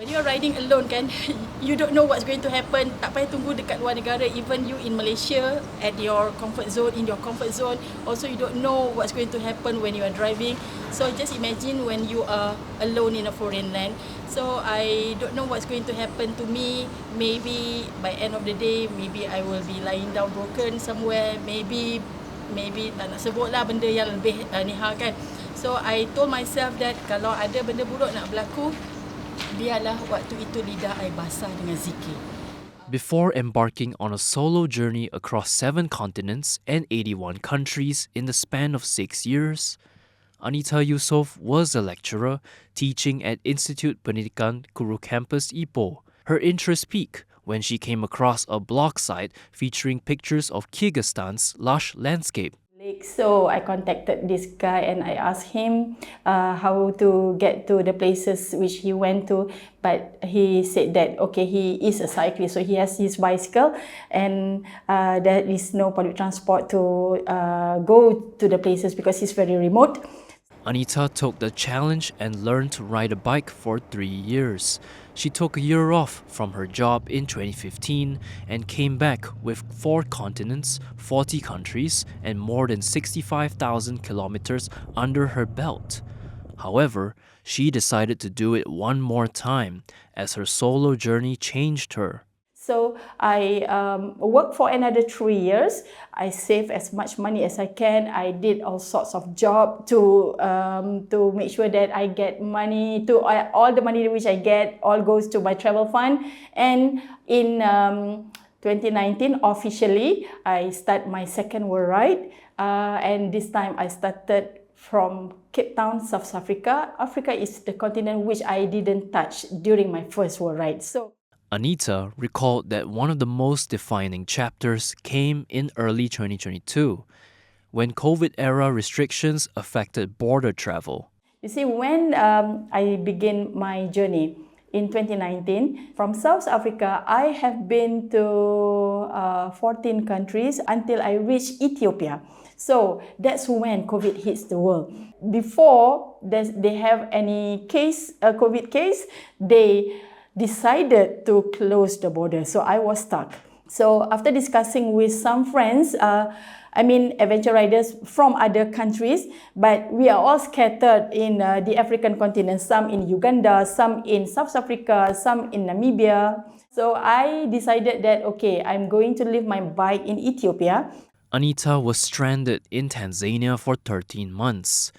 When you're riding alone kan, you don't know what's going to happen. Tak payah tunggu dekat luar negara. Even you in Malaysia, at your comfort zone, in your comfort zone, also you don't know what's going to happen when you are driving. So just imagine when you are alone in a foreign land. So I don't know what's going to happen to me. Maybe by end of the day, maybe I will be lying down broken somewhere. Maybe tak nak sebut lah benda yang lebih niha kan. So I told myself that kalau ada benda buruk nak berlaku, biarlah waktu itu lidah I basah dengan zikir. Before embarking on a solo journey across 7 continents and 81 countries in the span of 6 years, Anita Yusof was a lecturer teaching at Institute Pendidikan Guru Campus Ipoh. Her interest peaked when she came across a blog site featuring pictures of Kyrgyzstan's lush landscape. So I contacted this guy and I asked him how to get to the places which he went to, but he said that okay, he is a cyclist, so he has his bicycle and there is no public transport to go to the places because it's very remote. Anita took the challenge and learned to ride a bike for 3 years. She took a year off from her job in 2015 and came back with 4 continents, 40 countries, and more than 65,000 kilometers under her belt. However, she decided to do it one more time as her solo journey changed her. So I worked for another 3 years. I saved as much money as I can. I did all sorts of jobs to make sure that I get money. All the money which I get all goes to my travel fund. And in 2019, officially, I start my second world ride. And this time I started from Cape Town, South Africa. Africa is the continent which I didn't touch during my first world ride. Anita recalled that one of the most defining chapters came in early 2022, when COVID-era restrictions affected border travel. You see, when I began my journey in 2019, from South Africa, I have been to 14 countries until I reached Ethiopia. So that's when COVID hits the world. Before they have any COVID case, they decided to close the border. So I was stuck. So after discussing with some friends, adventure riders from other countries, but we are all scattered in the African continent, some in Uganda, some in South Africa, some in Namibia. So I decided that, okay, I'm going to leave my bike in Ethiopia. Anita was stranded in Tanzania for 13 months,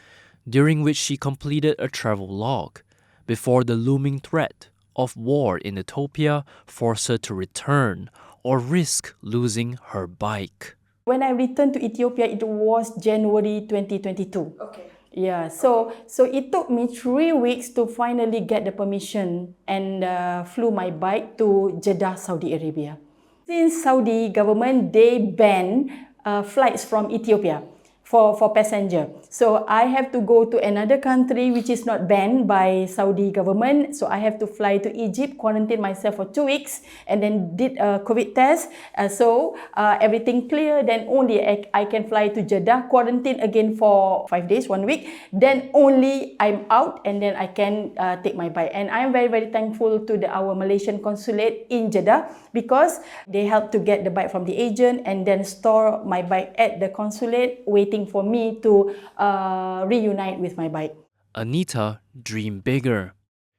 during which she completed a travel log, before the looming threat of war in Ethiopia forced her to return or risk losing her bike. When I returned to Ethiopia, it was January 2022. Okay. Yeah, so it took me 3 weeks to finally get the permission and flew my bike to Jeddah, Saudi Arabia. Since Saudi government, they banned flights from Ethiopia for passenger. So I have to go to another country which is not banned by Saudi government. So I have to fly to Egypt, quarantine myself for 2 weeks, and then did a COVID test. So everything clear, then only I can fly to Jeddah, quarantine again for 5 days, 1 week. Then only I'm out and then I can take my bike. And I'm very, very thankful to our Malaysian consulate in Jeddah because they helped to get the bike from the agent and then store my bike at the consulate, waiting for me to reunite with my bike. Anita dreamed bigger.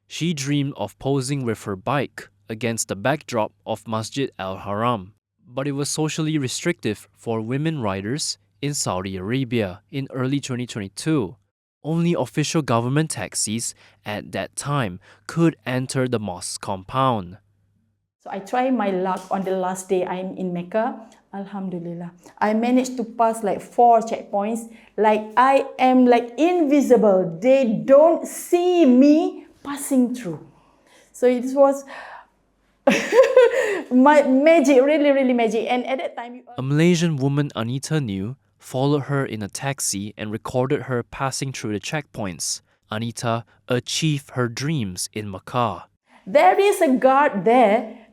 She dreamed of posing with her bike against the backdrop of Masjid Al-Haram, but it was socially restrictive for women riders in Saudi Arabia in early 2022. Only official government taxis at that time could enter the mosque compound. So I tried my luck on the last day I'm in Mecca. Alhamdulillah. I managed to pass like 4 checkpoints. Like I am like invisible. They don't see me passing through. So it was my magic, really, really magic. And at that time, a Malaysian woman Anita knew followed her in a taxi and recorded her passing through the checkpoints. Anita achieved her dreams in Mecca. There is a guard there.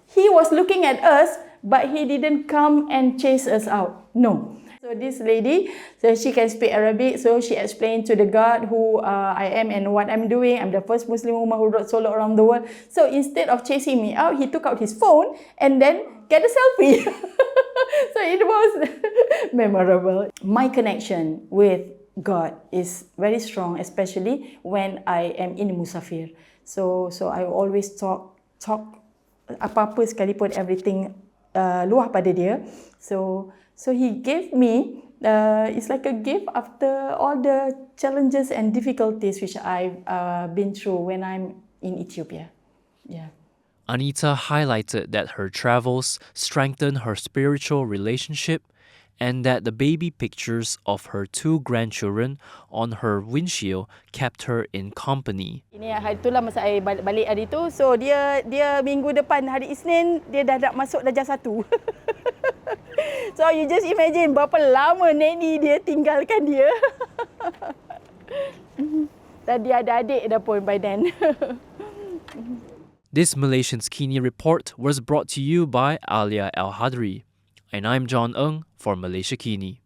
He was looking at us, but he didn't come and chase us out. No. So this lady, so she can speak Arabic, so she explained to the guard who I am and what I'm doing. I'm the first Muslim woman who rode solo around the world. So instead of chasing me out, he took out his phone and then get a selfie. So it was memorable. My connection with God is very strong, especially when I am in Musafir. So I always talk apa-apa sekalipun everything luah pada dia. So he gave me, it's like a gift after all the challenges and difficulties which I've been through when I'm in Ethiopia. Yeah. Anita highlighted that her travels strengthened her spiritual relationship and that the baby pictures of her 2 grandchildren on her windshield kept her in company. Ini hari itulah masa saya balik hari tu. So dia minggu depan hari Isnin dia dah masuk darjah 1. So you just imagine berapa lama Neni dia tinggalkan dia. Tadi ada adik dah pun by then. This Malaysianskini report was brought to you by Alyaa Alhadjri. And I'm John Ng for Malaysiakini.